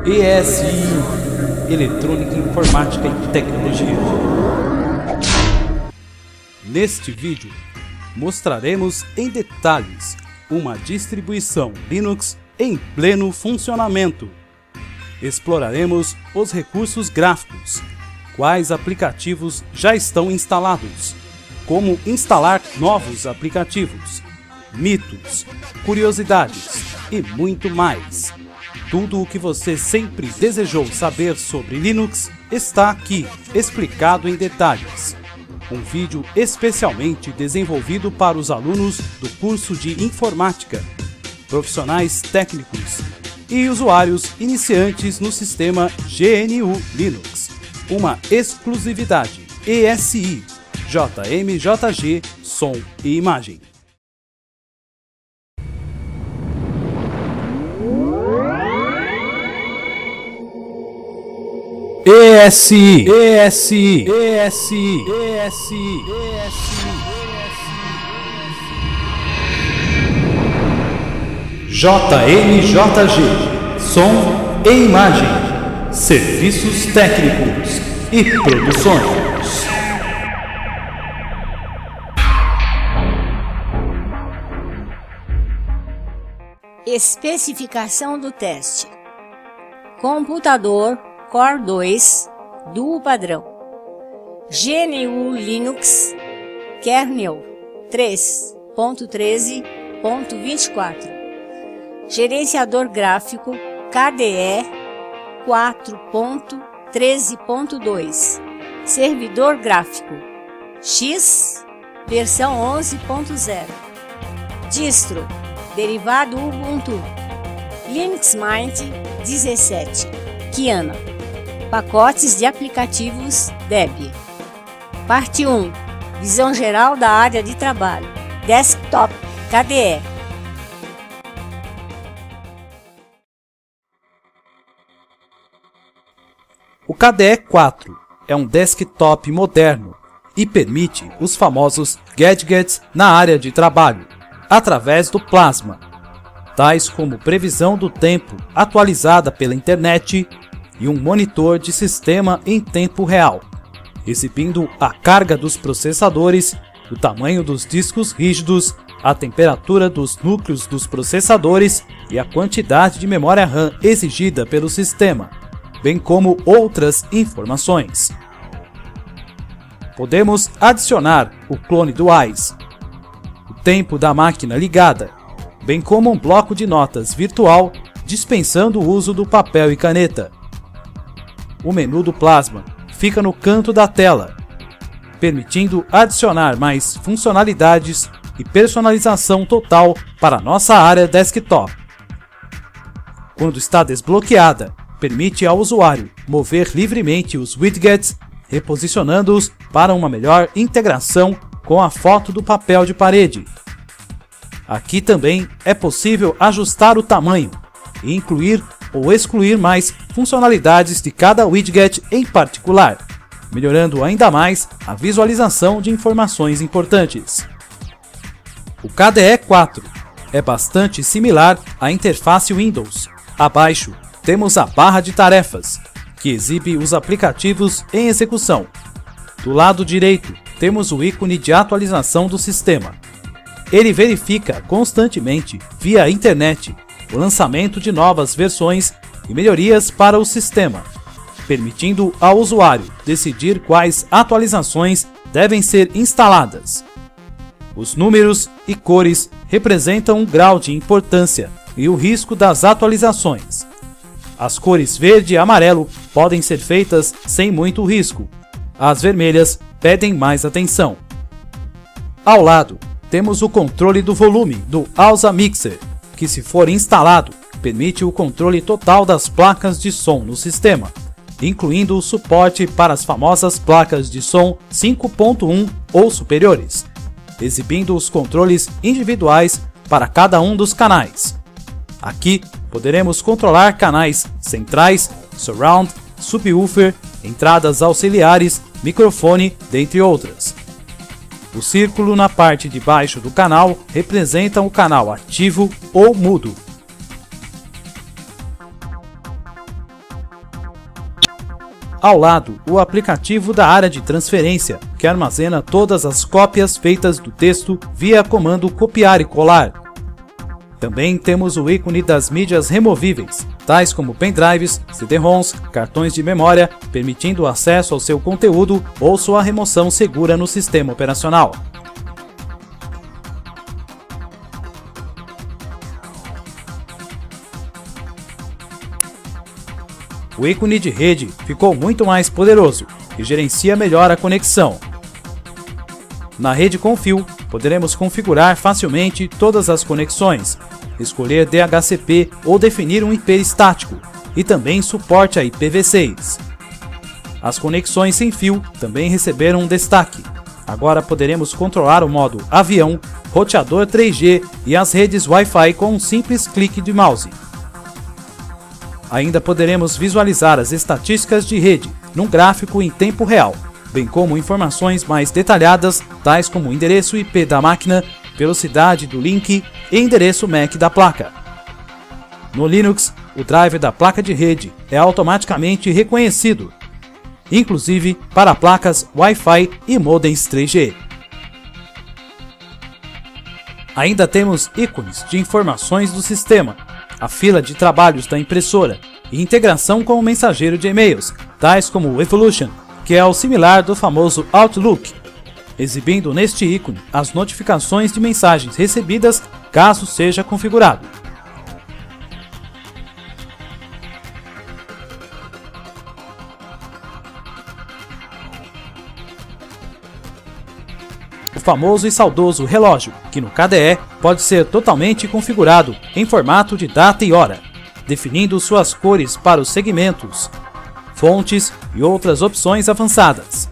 ESI, Eletrônica, Informática e Tecnologia. Neste vídeo, mostraremos em detalhes uma distribuição Linux em pleno funcionamento. Exploraremos os recursos gráficos, quais aplicativos já estão instalados, como instalar novos aplicativos, mitos, curiosidades e muito mais. Tudo o que você sempre desejou saber sobre Linux está aqui, explicado em detalhes. Um vídeo especialmente desenvolvido para os alunos do curso de Informática, profissionais técnicos e usuários iniciantes no sistema GNU Linux. Uma exclusividade ESI, JMJG, som e imagem. ESI, ESI, ESI, ESI, JMJG, som e imagem, serviços técnicos e produções. Especificação do teste: computador Core 2 Duo padrão, GNU Linux Kernel 3.13.24, gerenciador gráfico KDE 4.13.2, servidor gráfico X versão 11.0, distro derivado Ubuntu, Linux Mint 17, Kiana, pacotes de aplicativos Debian. Parte 1. Visão geral da área de trabalho. Desktop KDE. O KDE 4 é um desktop moderno e permite os famosos gadgets na área de trabalho, através do Plasma, tais como previsão do tempo atualizada pela internet e um monitor de sistema em tempo real, exibindo a carga dos processadores, o tamanho dos discos rígidos, a temperatura dos núcleos dos processadores e a quantidade de memória RAM exigida pelo sistema, bem como outras informações. Podemos adicionar o clone do WISE, o tempo da máquina ligada, bem como um bloco de notas virtual dispensando o uso do papel e caneta. O menu do Plasma fica no canto da tela, permitindo adicionar mais funcionalidades e personalização total para nossa área desktop. Quando está desbloqueada, permite ao usuário mover livremente os widgets, reposicionando-os para uma melhor integração com a foto do papel de parede. Aqui também é possível ajustar o tamanho e incluir ou excluir mais funcionalidades de cada widget em particular, melhorando ainda mais a visualização de informações importantes. O KDE 4 é bastante similar à interface Windows. Abaixo temos a barra de tarefas, que exibe os aplicativos em execução. Do lado direito temos o ícone de atualização do sistema. Ele verifica constantemente, via internet, o lançamento de novas versões e melhorias para o sistema, permitindo ao usuário decidir quais atualizações devem ser instaladas. Os números e cores representam o grau de importância e o risco das atualizações. As cores verde e amarelo podem ser feitas sem muito risco. As vermelhas pedem mais atenção. Ao lado, temos o controle do volume do AUSA Mixer, que, se for instalado, permite o controle total das placas de som no sistema, incluindo o suporte para as famosas placas de som 5.1 ou superiores, exibindo os controles individuais para cada um dos canais. Aqui poderemos controlar canais centrais, surround, subwoofer, entradas auxiliares, microfone, dentre outras. O círculo na parte de baixo do canal representa o canal ativo ou mudo. ao lado o aplicativo da área de transferência, que armazena todas as cópias feitas do texto via comando copiar e colar. Também temos o ícone das mídias removíveis, tais como pendrives, CD-ROMs, cartões de memória, permitindo o acesso ao seu conteúdo ou sua remoção segura no sistema operacional. O ícone de rede ficou muito mais poderoso e gerencia melhor a conexão. Na rede com fio, poderemos configurar facilmente todas as conexões, escolher DHCP ou definir um IP estático, e também suporte a IPv6. As conexões sem fio também receberam um destaque. Agora poderemos controlar o modo avião, roteador 3G e as redes Wi-Fi com um simples clique de mouse. Ainda poderemos visualizar as estatísticas de rede num gráfico em tempo real, bem como informações mais detalhadas, tais como o endereço IP da máquina, velocidade do link e endereço MAC da placa. No Linux, o driver da placa de rede é automaticamente reconhecido, inclusive para placas Wi-Fi e modems 3G. Ainda temos ícones de informações do sistema, a fila de trabalhos da impressora e integração com o mensageiro de e-mails, tais como o Evolution, que é o similar do famoso Outlook, exibindo neste ícone as notificações de mensagens recebidas caso seja configurado. O famoso e saudoso relógio, que no KDE pode ser totalmente configurado em formato de data e hora, definindo suas cores para os segmentos, fontes e outras opções avançadas.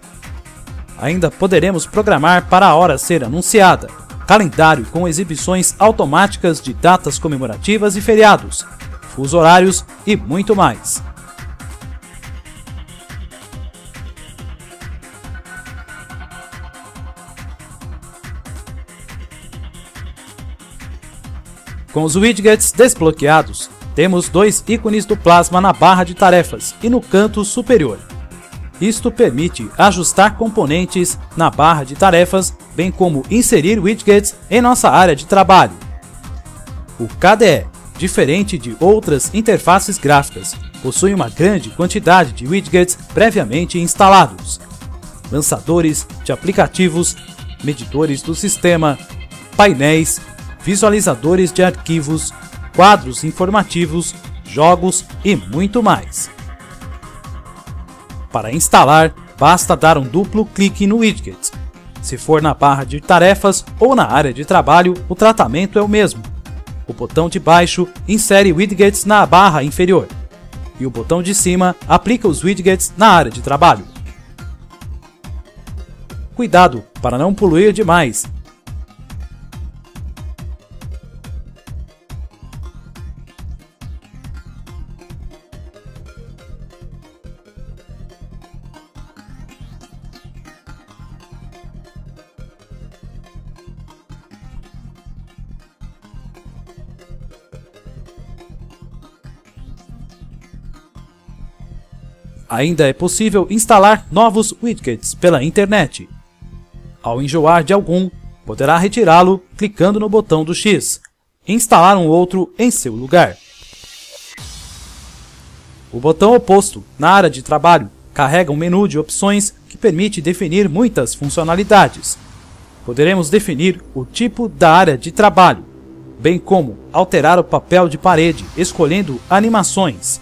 Ainda poderemos programar para a hora ser anunciada, calendário com exibições automáticas de datas comemorativas e feriados, fuso horários e muito mais. Com os widgets desbloqueados, temos dois ícones do Plasma na barra de tarefas e no canto superior. Isto permite ajustar componentes na barra de tarefas, bem como inserir widgets em nossa área de trabalho. O KDE, diferente de outras interfaces gráficas, possui uma grande quantidade de widgets previamente instalados, lançadores de aplicativos, medidores do sistema, painéis, visualizadores de arquivos, quadros informativos, jogos e muito mais. Para instalar, basta dar um duplo clique no widget. Se for na barra de tarefas ou na área de trabalho, o tratamento é o mesmo. O botão de baixo insere widgets na barra inferior, e o botão de cima aplica os widgets na área de trabalho. Cuidado para não poluir demais. Ainda é possível instalar novos widgets pela internet. Ao enjoar de algum, poderá retirá-lo clicando no botão do X e instalar um outro em seu lugar. O botão oposto, na área de trabalho, carrega um menu de opções que permite definir muitas funcionalidades. Poderemos definir o tipo da área de trabalho, bem como alterar o papel de parede escolhendo animações,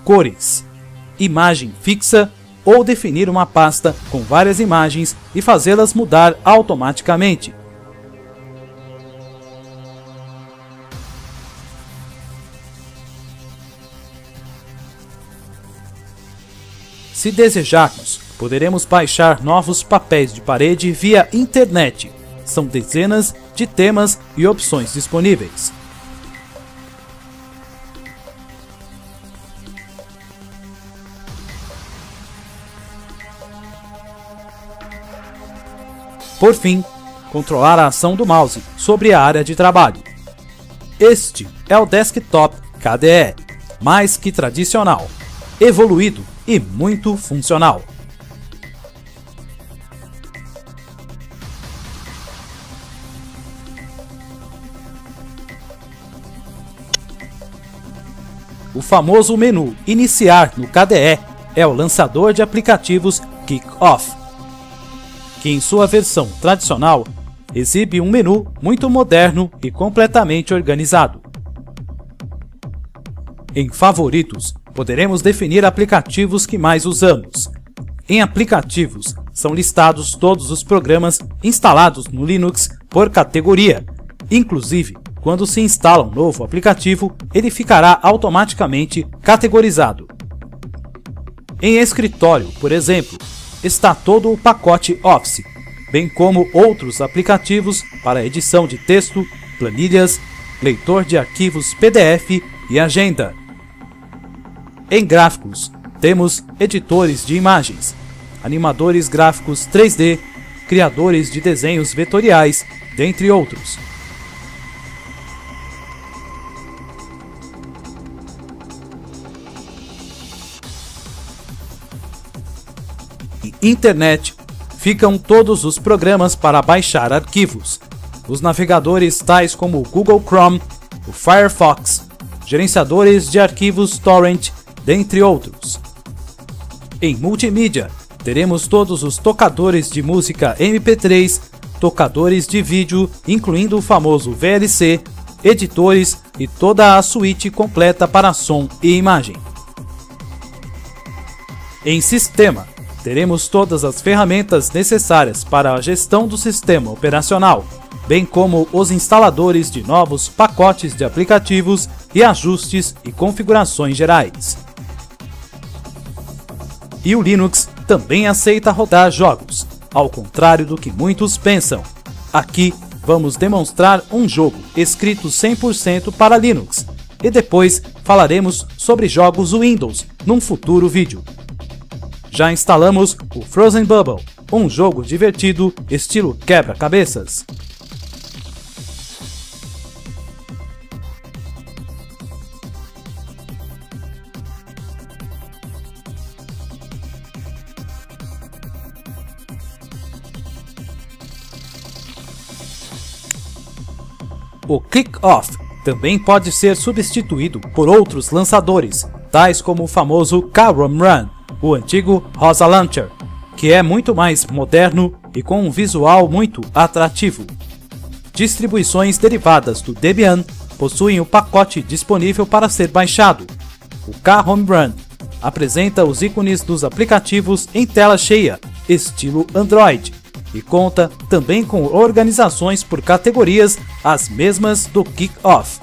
cores, imagem fixa ou definir uma pasta com várias imagens e fazê-las mudar automaticamente. Se desejarmos, poderemos baixar novos papéis de parede via internet. São dezenas de temas e opções disponíveis. Por fim, controlar a ação do mouse sobre a área de trabalho. Este é o desktop KDE, mais que tradicional, evoluído e muito funcional. O famoso menu Iniciar no KDE é o lançador de aplicativos Kick-Off, que em sua versão tradicional exibe um menu muito moderno e completamente organizado. Em Favoritos, poderemos definir aplicativos que mais usamos. Em Aplicativos, são listados todos os programas instalados no Linux por categoria. Inclusive, quando se instala um novo aplicativo, ele ficará automaticamente categorizado. Em Escritório, por exemplo, está todo o pacote Office, bem como outros aplicativos para edição de texto, planilhas, leitor de arquivos PDF e agenda. Em Gráficos, temos editores de imagens, animadores gráficos 3D, criadores de desenhos vetoriais, dentre outros. Em Internet, ficam todos os programas para baixar arquivos, os navegadores tais como o Google Chrome, o Firefox, gerenciadores de arquivos Torrent, dentre outros. Em Multimídia, teremos todos os tocadores de música MP3, tocadores de vídeo, incluindo o famoso VLC, editores e toda a suíte completa para som e imagem. Em Sistema, teremos todas as ferramentas necessárias para a gestão do sistema operacional, bem como os instaladores de novos pacotes de aplicativos e ajustes e configurações gerais. E o Linux também aceita rodar jogos, ao contrário do que muitos pensam. Aqui vamos demonstrar um jogo escrito 100% para Linux, e depois falaremos sobre jogos Windows num futuro vídeo. Já instalamos o Frozen Bubble, um jogo divertido estilo quebra-cabeças. O Kick-Off também pode ser substituído por outros lançadores, tais como o famoso KROM Run, o antigo Rosa Launcher, que é muito mais moderno e com um visual muito atrativo. Distribuições derivadas do Debian possuem o pacote disponível para ser baixado. O KROM Run apresenta os ícones dos aplicativos em tela cheia, estilo Android, e conta também com organizações por categorias, as mesmas do Kick-Off.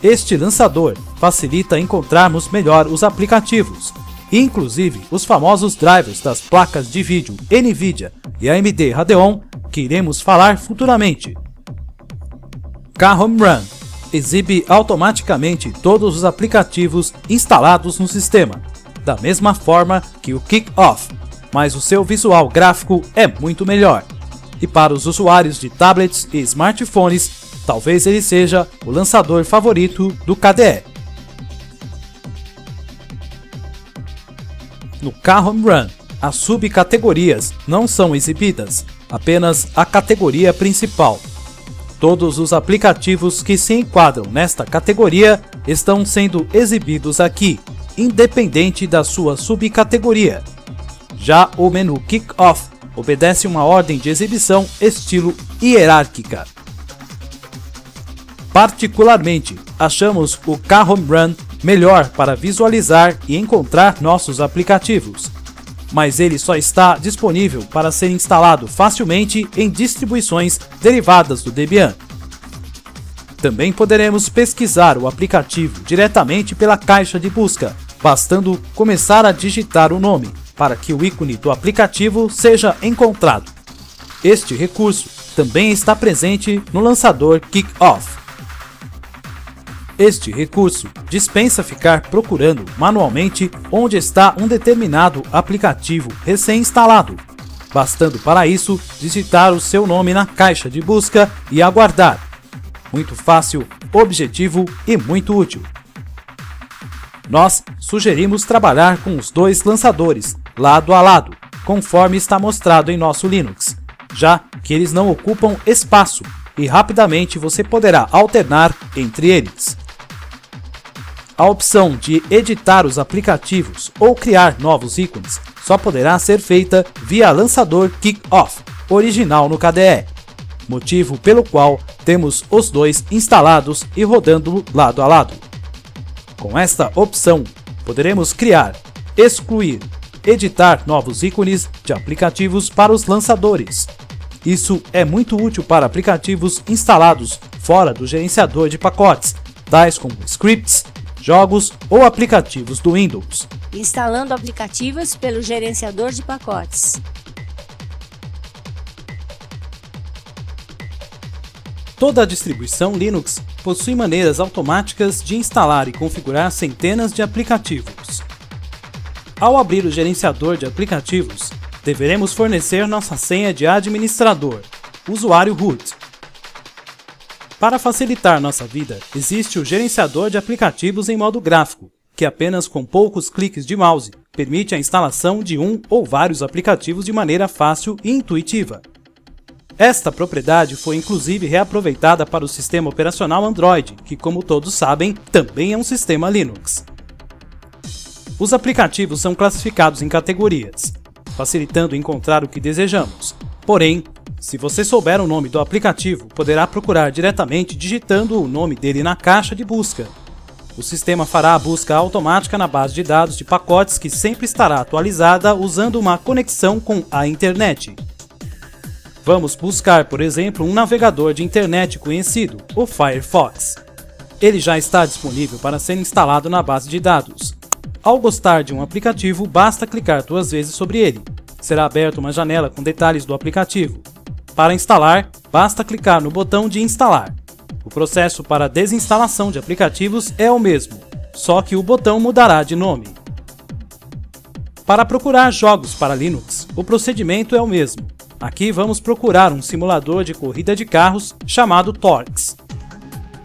Este lançador facilita encontrarmos melhor os aplicativos, inclusive os famosos drivers das placas de vídeo NVIDIA e AMD Radeon, que iremos falar futuramente. KROM Run exibe automaticamente todos os aplicativos instalados no sistema, da mesma forma que o Kick-Off, mas o seu visual gráfico é muito melhor. E para os usuários de tablets e smartphones, talvez ele seja o lançador favorito do KDE. No KROM Run, as subcategorias não são exibidas, apenas a categoria principal. Todos os aplicativos que se enquadram nesta categoria estão sendo exibidos aqui, independente da sua subcategoria. Já o menu Kick-Off obedece uma ordem de exibição estilo hierárquica. Particularmente, achamos o KROM Run melhor para visualizar e encontrar nossos aplicativos, mas ele só está disponível para ser instalado facilmente em distribuições derivadas do Debian. Também poderemos pesquisar o aplicativo diretamente pela caixa de busca, bastando começar a digitar o nome, para que o ícone do aplicativo seja encontrado. Este recurso também está presente no lançador Kick-Off. Este recurso dispensa ficar procurando manualmente onde está um determinado aplicativo recém-instalado, bastando para isso digitar o seu nome na caixa de busca e aguardar. Muito fácil, objetivo e muito útil. Nós sugerimos trabalhar com os dois lançadores, lado a lado, conforme está mostrado em nosso Linux, já que eles não ocupam espaço e rapidamente você poderá alternar entre eles. A opção de editar os aplicativos ou criar novos ícones só poderá ser feita via lançador Kickoff, original no KDE, motivo pelo qual temos os dois instalados e rodando lado a lado. Com esta opção, poderemos criar, excluir, editar novos ícones de aplicativos para os lançadores. Isso é muito útil para aplicativos instalados fora do gerenciador de pacotes, tais como scripts, jogos ou aplicativos do Windows. Instalando aplicativos pelo gerenciador de pacotes. Toda a distribuição Linux possui maneiras automáticas de instalar e configurar centenas de aplicativos. Ao abrir o gerenciador de aplicativos, deveremos fornecer nossa senha de administrador, usuário root. Para facilitar nossa vida, existe o gerenciador de aplicativos em modo gráfico, que apenas com poucos cliques de mouse permite a instalação de um ou vários aplicativos de maneira fácil e intuitiva. Esta propriedade foi inclusive reaproveitada para o sistema operacional Android, que, como todos sabem, também é um sistema Linux. Os aplicativos são classificados em categorias, facilitando encontrar o que desejamos. Porém, se você souber o nome do aplicativo, poderá procurar diretamente digitando o nome dele na caixa de busca. O sistema fará a busca automática na base de dados de pacotes que sempre estará atualizada usando uma conexão com a internet. Vamos buscar, por exemplo, um navegador de internet conhecido, o Firefox. Ele já está disponível para ser instalado na base de dados. Ao gostar de um aplicativo, basta clicar 2 vezes sobre ele. Será aberta uma janela com detalhes do aplicativo. Para instalar, basta clicar no botão de instalar. O processo para a desinstalação de aplicativos é o mesmo, só que o botão mudará de nome. Para procurar jogos para Linux, o procedimento é o mesmo. Aqui vamos procurar um simulador de corrida de carros chamado Torx.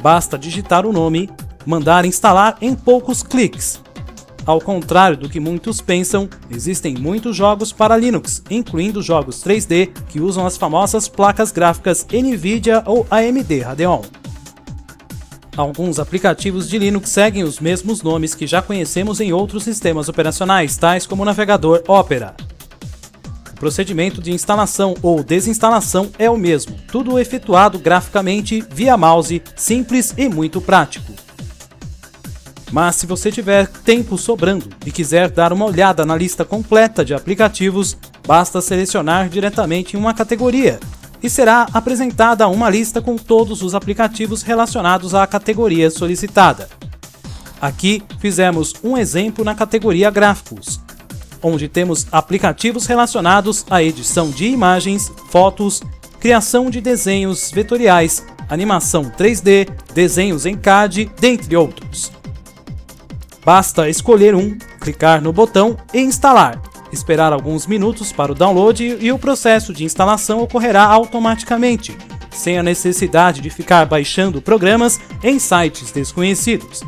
Basta digitar o nome, mandar instalar em poucos cliques. Ao contrário do que muitos pensam, existem muitos jogos para Linux, incluindo jogos 3D que usam as famosas placas gráficas NVIDIA ou AMD Radeon. Alguns aplicativos de Linux seguem os mesmos nomes que já conhecemos em outros sistemas operacionais, tais como o navegador Opera. O procedimento de instalação ou desinstalação é o mesmo, tudo efetuado graficamente via mouse, simples e muito prático. Mas se você tiver tempo sobrando e quiser dar uma olhada na lista completa de aplicativos, basta selecionar diretamente em uma categoria e será apresentada uma lista com todos os aplicativos relacionados à categoria solicitada. Aqui fizemos um exemplo na categoria Gráficos, onde temos aplicativos relacionados à edição de imagens, fotos, criação de desenhos vetoriais, animação 3D, desenhos em CAD, dentre outros. Basta escolher um, clicar no botão e instalar, esperar alguns minutos para o download e o processo de instalação ocorrerá automaticamente, sem a necessidade de ficar baixando programas em sites desconhecidos.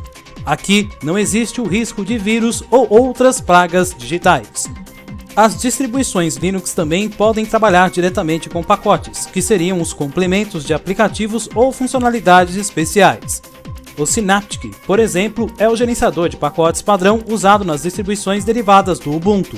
Aqui não existe o risco de vírus ou outras pragas digitais. As distribuições Linux também podem trabalhar diretamente com pacotes, que seriam os complementos de aplicativos ou funcionalidades especiais. O Synaptic, por exemplo, é o gerenciador de pacotes padrão usado nas distribuições derivadas do Ubuntu.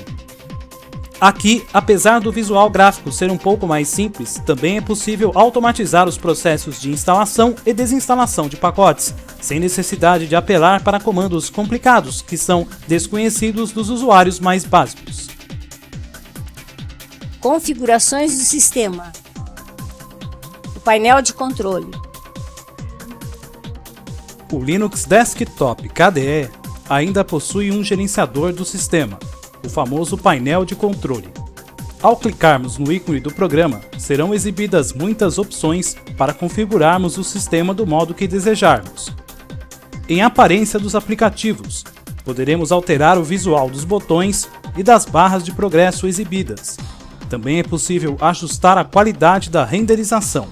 Aqui, apesar do visual gráfico ser um pouco mais simples, também é possível automatizar os processos de instalação e desinstalação de pacotes, sem necessidade de apelar para comandos complicados que são desconhecidos dos usuários mais básicos. Configurações do sistema. O painel de controle. O Linux Desktop KDE ainda possui um gerenciador do sistema, o famoso painel de controle. Ao clicarmos no ícone do programa, serão exibidas muitas opções para configurarmos o sistema do modo que desejarmos. Em aparência dos aplicativos, poderemos alterar o visual dos botões e das barras de progresso exibidas. Também é possível ajustar a qualidade da renderização.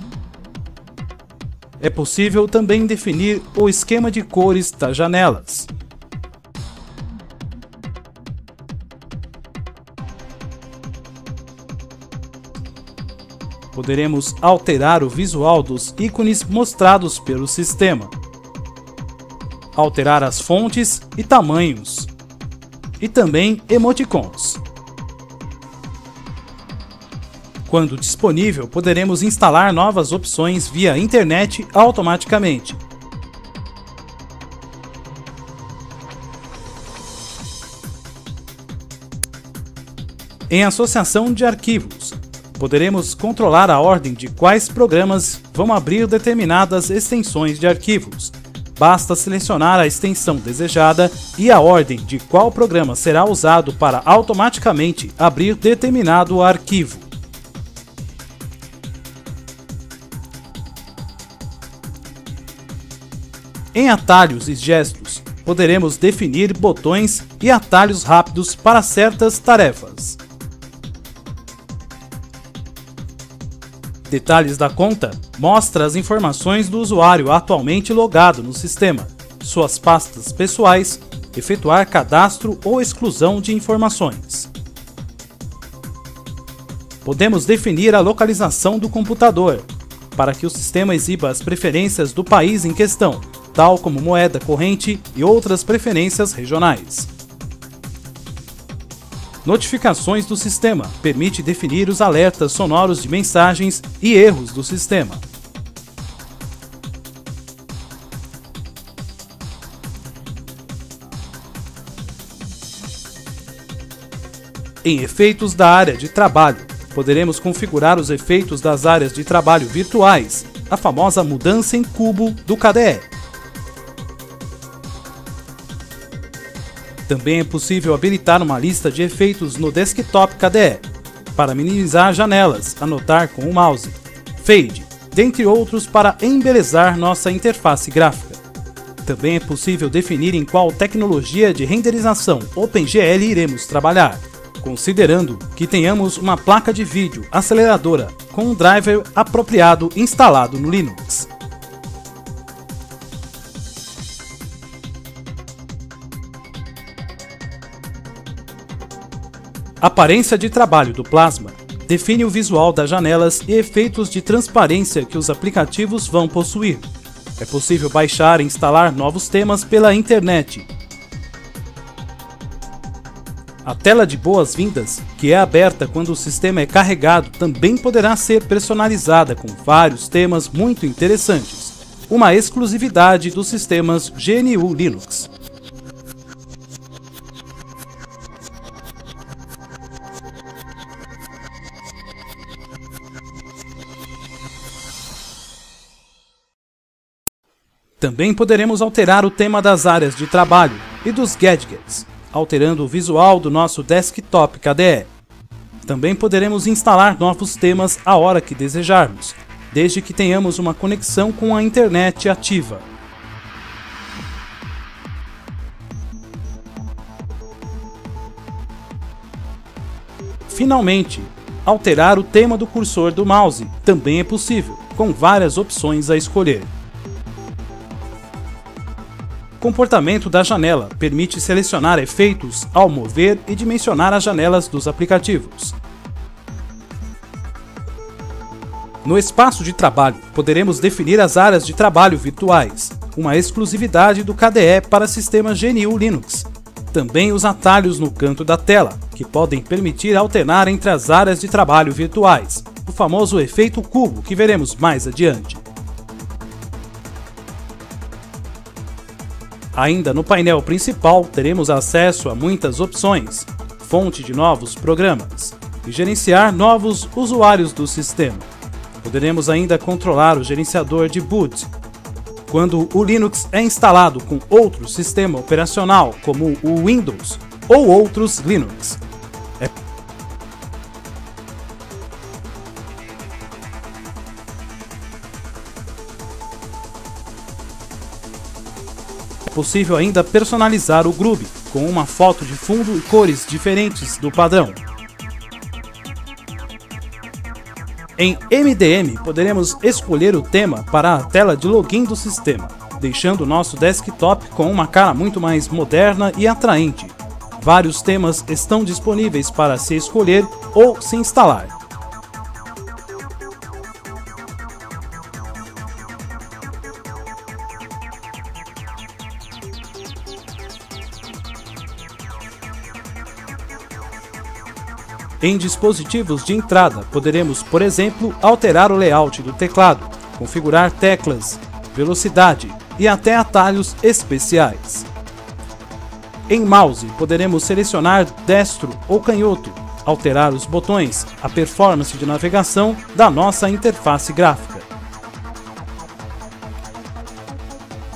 É possível também definir o esquema de cores das janelas. poderemos alterar o visual dos ícones mostrados pelo sistema, alterar as fontes e tamanhos, e também emoticons. Quando disponível, poderemos instalar novas opções via internet automaticamente. Em associação de arquivos, poderemos controlar a ordem de quais programas vão abrir determinadas extensões de arquivos. Basta selecionar a extensão desejada e a ordem de qual programa será usado para automaticamente abrir determinado arquivo. Em atalhos e gestos, poderemos definir botões e atalhos rápidos para certas tarefas. Detalhes da conta mostra as informações do usuário atualmente logado no sistema, suas pastas pessoais, efetuar cadastro ou exclusão de informações. Podemos definir a localização do computador, para que o sistema exiba as preferências do país em questão, tal como moeda corrente e outras preferências regionais. Notificações do sistema permite definir os alertas sonoros de mensagens e erros do sistema. Em efeitos da área de trabalho, poderemos configurar os efeitos das áreas de trabalho virtuais, a famosa mudança em cubo do KDE. Também é possível habilitar uma lista de efeitos no desktop KDE, para minimizar janelas, anotar com o mouse, fade, dentre outros para embelezar nossa interface gráfica. Também é possível definir em qual tecnologia de renderização OpenGL iremos trabalhar, considerando que tenhamos uma placa de vídeo aceleradora com um driver apropriado instalado no Linux. Aparência de trabalho do Plasma define o visual das janelas e efeitos de transparência que os aplicativos vão possuir. É possível baixar e instalar novos temas pela internet. A tela de boas-vindas, que é aberta quando o sistema é carregado, também poderá ser personalizada com vários temas muito interessantes, uma exclusividade dos sistemas GNU Linux. Também poderemos alterar o tema das áreas de trabalho e dos gadgets, alterando o visual do nosso desktop KDE. Também poderemos instalar novos temas a hora que desejarmos, desde que tenhamos uma conexão com a internet ativa. Finalmente, alterar o tema do cursor do mouse também é possível, com várias opções a escolher. Comportamento da janela permite selecionar efeitos ao mover e dimensionar as janelas dos aplicativos. No espaço de trabalho, poderemos definir as áreas de trabalho virtuais, uma exclusividade do KDE para sistemas GNU Linux. Também os atalhos no canto da tela, que podem permitir alternar entre as áreas de trabalho virtuais, o famoso efeito cubo que veremos mais adiante. Ainda no painel principal, teremos acesso a muitas opções, fonte de novos programas e gerenciar novos usuários do sistema. Poderemos ainda controlar o gerenciador de boot, quando o Linux é instalado com outro sistema operacional, como o Windows ou outros Linux. É possível ainda personalizar o Groove com uma foto de fundo e cores diferentes do padrão. Em MDM, poderemos escolher o tema para a tela de login do sistema, deixando nosso desktop com uma cara muito mais moderna e atraente. Vários temas estão disponíveis para se escolher ou se instalar. Em dispositivos de entrada, poderemos, por exemplo, alterar o layout do teclado, configurar teclas, velocidade e até atalhos especiais. Em mouse, poderemos selecionar destro ou canhoto, alterar os botões, a performance de navegação da nossa interface gráfica.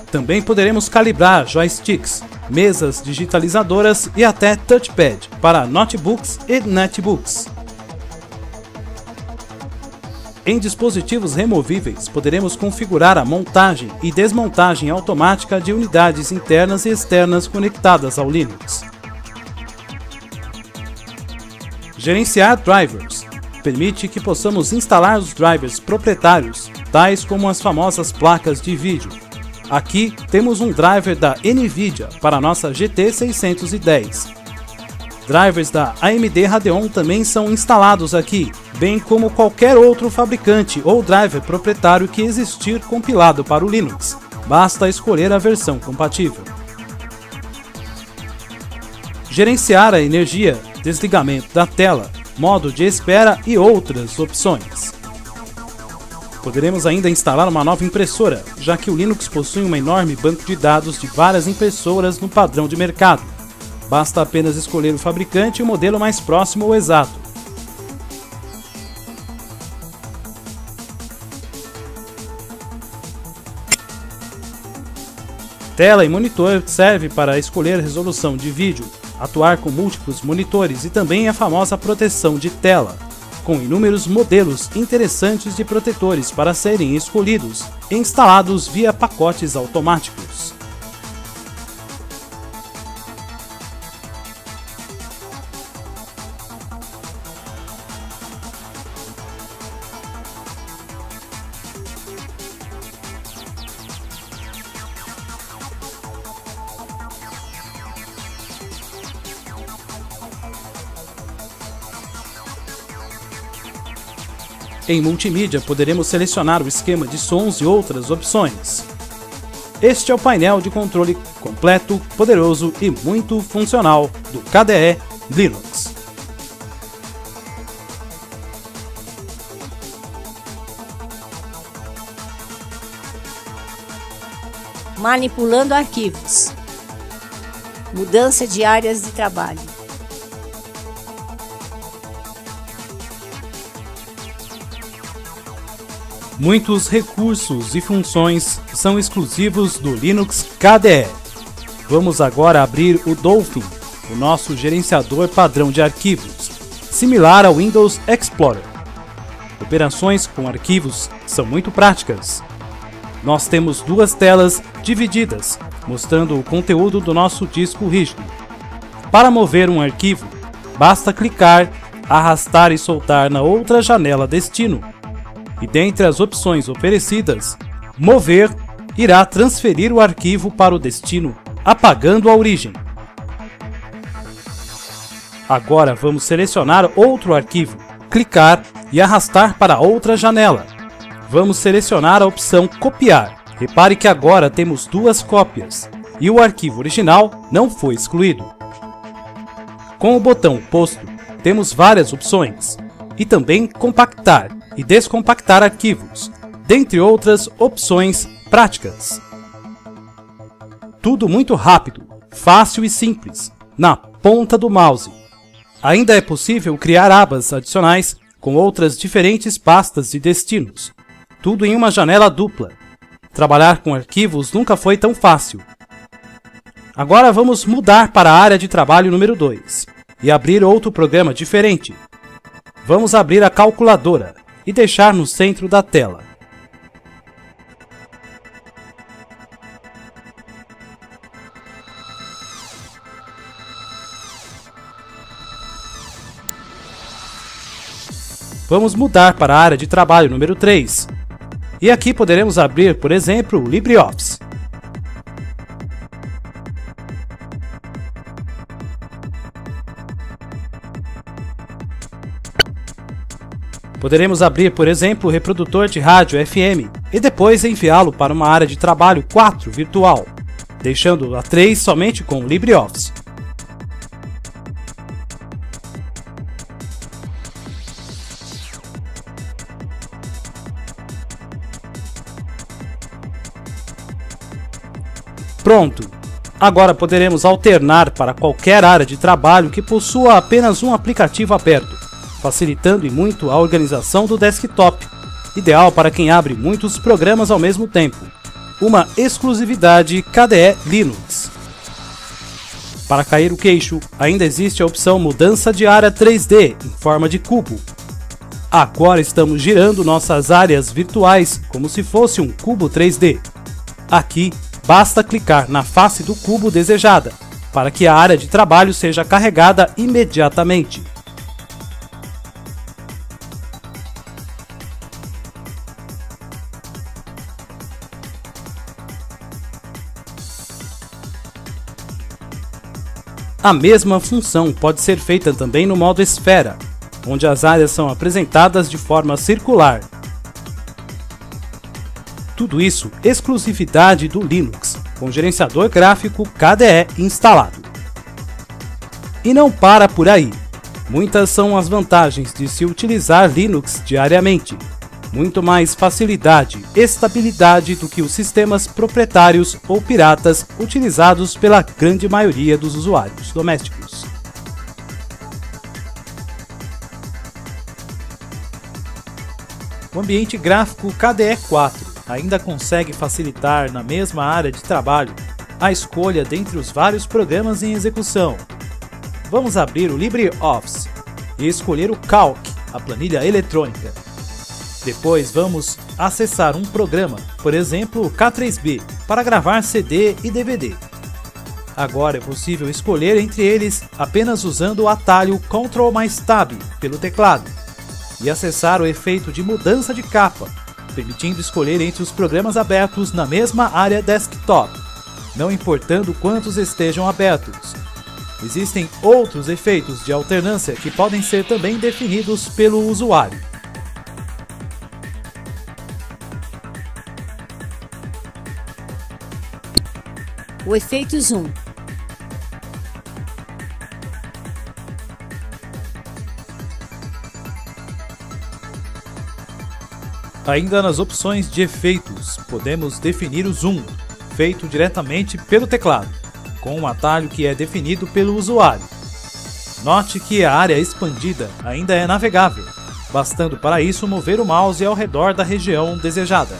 Também poderemos calibrar joysticks, mesas digitalizadoras e até touchpad para notebooks e netbooks. Em dispositivos removíveis, poderemos configurar a montagem e desmontagem automática de unidades internas e externas conectadas ao Linux. Gerenciar drivers permite que possamos instalar os drivers proprietários, tais como as famosas placas de vídeo. Aqui temos um driver da NVIDIA para a nossa GT 610. Drivers da AMD Radeon também são instalados aqui, bem como qualquer outro fabricante ou driver proprietário que existir compilado para o Linux. Basta escolher a versão compatível. Gerenciar a energia, desligamento da tela, modo de espera e outras opções. Poderemos ainda instalar uma nova impressora, já que o Linux possui um enorme banco de dados de várias impressoras no padrão de mercado. Basta apenas escolher o fabricante e o modelo mais próximo ou exato. Tela e monitor serve para escolher resolução de vídeo, atuar com múltiplos monitores e também a famosa proteção de tela, com inúmeros modelos interessantes de protetores para serem escolhidos e instalados via pacotes automáticos. Em multimídia, poderemos selecionar o esquema de sons e outras opções. Este é o painel de controle completo, poderoso e muito funcional do KDE Linux. Manipulando arquivos. Mudança de áreas de trabalho. Muitos recursos e funções são exclusivos do Linux KDE. Vamos agora abrir o Dolphin, o nosso gerenciador padrão de arquivos, similar ao Windows Explorer. Operações com arquivos são muito práticas. Nós temos duas telas divididas, mostrando o conteúdo do nosso disco rígido. Para mover um arquivo, basta clicar, arrastar e soltar na outra janela destino. E dentre as opções oferecidas, mover irá transferir o arquivo para o destino, apagando a origem. Agora vamos selecionar outro arquivo, clicar e arrastar para outra janela. Vamos selecionar a opção copiar. Repare que agora temos duas cópias e o arquivo original não foi excluído. Com o botão oposto, temos várias opções e também compactar e descompactar arquivos, dentre outras opções práticas. Tudo muito rápido, fácil e simples, na ponta do mouse. Ainda é possível criar abas adicionais com outras diferentes pastas e destinos, tudo em uma janela dupla. Trabalhar com arquivos nunca foi tão fácil. Agora vamos mudar para a área de trabalho número 2 e abrir outro programa diferente. Vamos abrir a calculadora e deixar no centro da tela. Vamos mudar para a área de trabalho número 3. E aqui poderemos abrir, por exemplo, o LibreOffice. Poderemos abrir, por exemplo, o reprodutor de rádio FM e depois enviá-lo para uma área de trabalho 4 virtual, deixando a 3 somente com o LibreOffice. Pronto! Agora poderemos alternar para qualquer área de trabalho que possua apenas um aplicativo aberto, facilitando e muito a organização do desktop, ideal para quem abre muitos programas ao mesmo tempo. Uma exclusividade KDE Linux. Para cair o queixo, ainda existe a opção Mudança de Área 3D em forma de cubo. Agora estamos girando nossas áreas virtuais como se fosse um cubo 3D. Aqui, basta clicar na face do cubo desejada, para que a área de trabalho seja carregada imediatamente. A mesma função pode ser feita também no modo esfera, onde as áreas são apresentadas de forma circular. Tudo isso exclusividade do Linux, com gerenciador gráfico KDE instalado. E não para por aí. Muitas são as vantagens de se utilizar Linux diariamente. Muito mais facilidade e estabilidade do que os sistemas proprietários ou piratas utilizados pela grande maioria dos usuários domésticos. O ambiente gráfico KDE 4 ainda consegue facilitar na mesma área de trabalho a escolha dentre os vários programas em execução. Vamos abrir o LibreOffice e escolher o Calc, a planilha eletrônica. Depois vamos acessar um programa, por exemplo o K3B, para gravar CD e DVD. Agora é possível escolher entre eles apenas usando o atalho Ctrl mais Tab pelo teclado e acessar o efeito de mudança de capa, permitindo escolher entre os programas abertos na mesma área desktop, não importando quantos estejam abertos. Existem outros efeitos de alternância que podem ser também definidos pelo usuário. O efeito zoom. Ainda nas opções de efeitos, podemos definir o zoom, feito diretamente pelo teclado, com um atalho que é definido pelo usuário. Note que a área expandida ainda é navegável, bastando para isso mover o mouse ao redor da região desejada.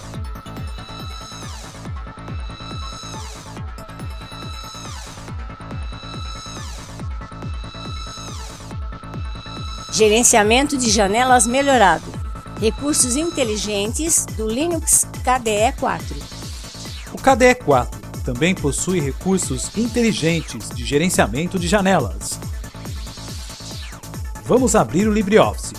Gerenciamento de janelas melhorado. Recursos inteligentes do Linux KDE 4. O KDE 4 também possui recursos inteligentes de gerenciamento de janelas. Vamos abrir o LibreOffice.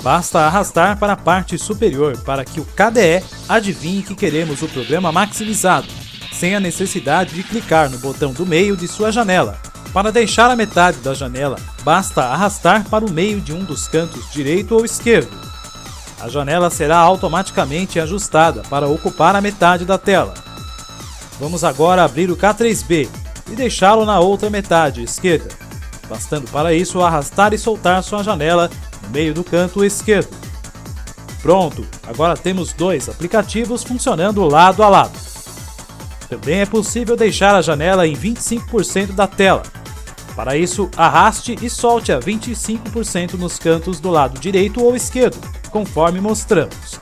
Basta arrastar para a parte superior para que o KDE adivinhe que queremos o programa maximizado, sem a necessidade de clicar no botão do meio de sua janela. Para deixar a metade da janela, basta arrastar para o meio de um dos cantos direito ou esquerdo. A janela será automaticamente ajustada para ocupar a metade da tela. Vamos agora abrir o K3B e deixá-lo na outra metade esquerda, bastando para isso arrastar e soltar sua janela no meio do canto esquerdo. Pronto, agora temos dois aplicativos funcionando lado a lado. Também é possível deixar a janela em 25% da tela. Para isso, arraste e solte a 25% nos cantos do lado direito ou esquerdo, conforme mostramos.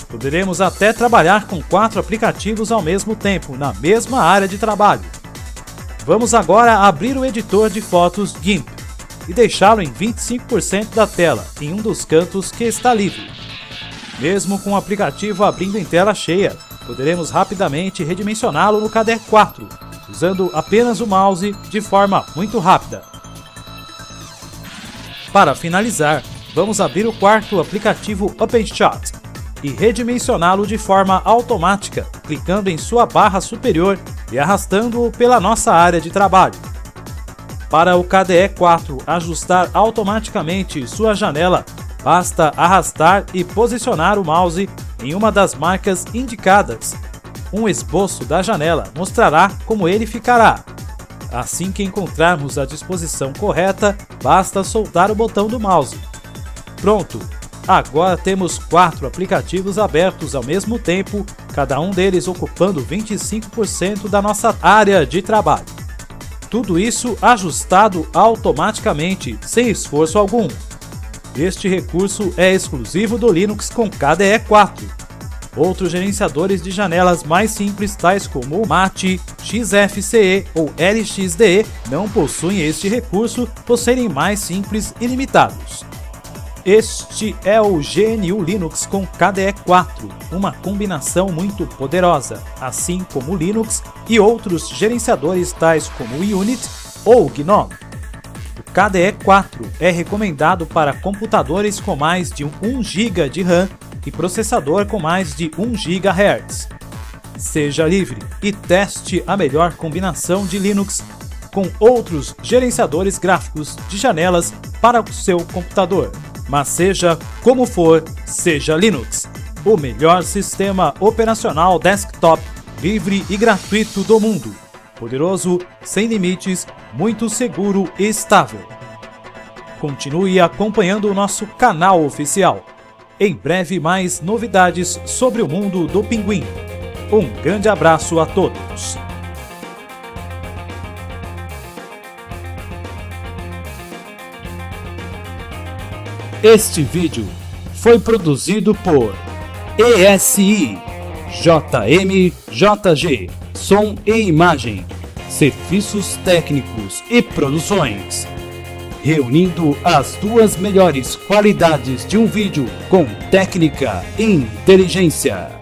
Poderemos até trabalhar com 4 aplicativos ao mesmo tempo, na mesma área de trabalho. Vamos agora abrir o editor de fotos GIMP e deixá-lo em 25% da tela, em um dos cantos que está livre. Mesmo com o aplicativo abrindo em tela cheia, poderemos rapidamente redimensioná-lo no KDE 4, usando apenas o mouse de forma muito rápida. Para finalizar, vamos abrir o quarto aplicativo OpenShot e redimensioná-lo de forma automática, clicando em sua barra superior e arrastando-o pela nossa área de trabalho. Para o KDE 4 ajustar automaticamente sua janela, basta arrastar e posicionar o mouse em uma das marcas indicadas. Um esboço da janela mostrará como ele ficará. Assim que encontrarmos a disposição correta, basta soltar o botão do mouse. Pronto! Agora temos 4 aplicativos abertos ao mesmo tempo cada um deles ocupando 25% da nossa área de trabalho. Tudo isso ajustado automaticamente, sem esforço algum. Este recurso é exclusivo do Linux com KDE 4. Outros gerenciadores de janelas mais simples, tais como o Mate, XFCE ou LXDE, não possuem este recurso por serem mais simples e limitados. Este é o GNU Linux com KDE 4, uma combinação muito poderosa, assim como o Linux e outros gerenciadores tais como o Unity ou o GNOME. O KDE 4 é recomendado para computadores com mais de 1 GB de RAM e processador com mais de 1 GHz. Seja livre e teste a melhor combinação de Linux com outros gerenciadores gráficos de janelas para o seu computador. Mas seja como for, seja Linux, o melhor sistema operacional desktop livre e gratuito do mundo. Poderoso, sem limites, muito seguro e estável. Continue acompanhando o nosso canal oficial. Em breve mais novidades sobre o mundo do Pinguim. Um grande abraço a todos. Este vídeo foi produzido por ESI, JMJG, Som e Imagem, Serviços Técnicos e Produções, reunindo as duas melhores qualidades de um vídeo com técnica e inteligência.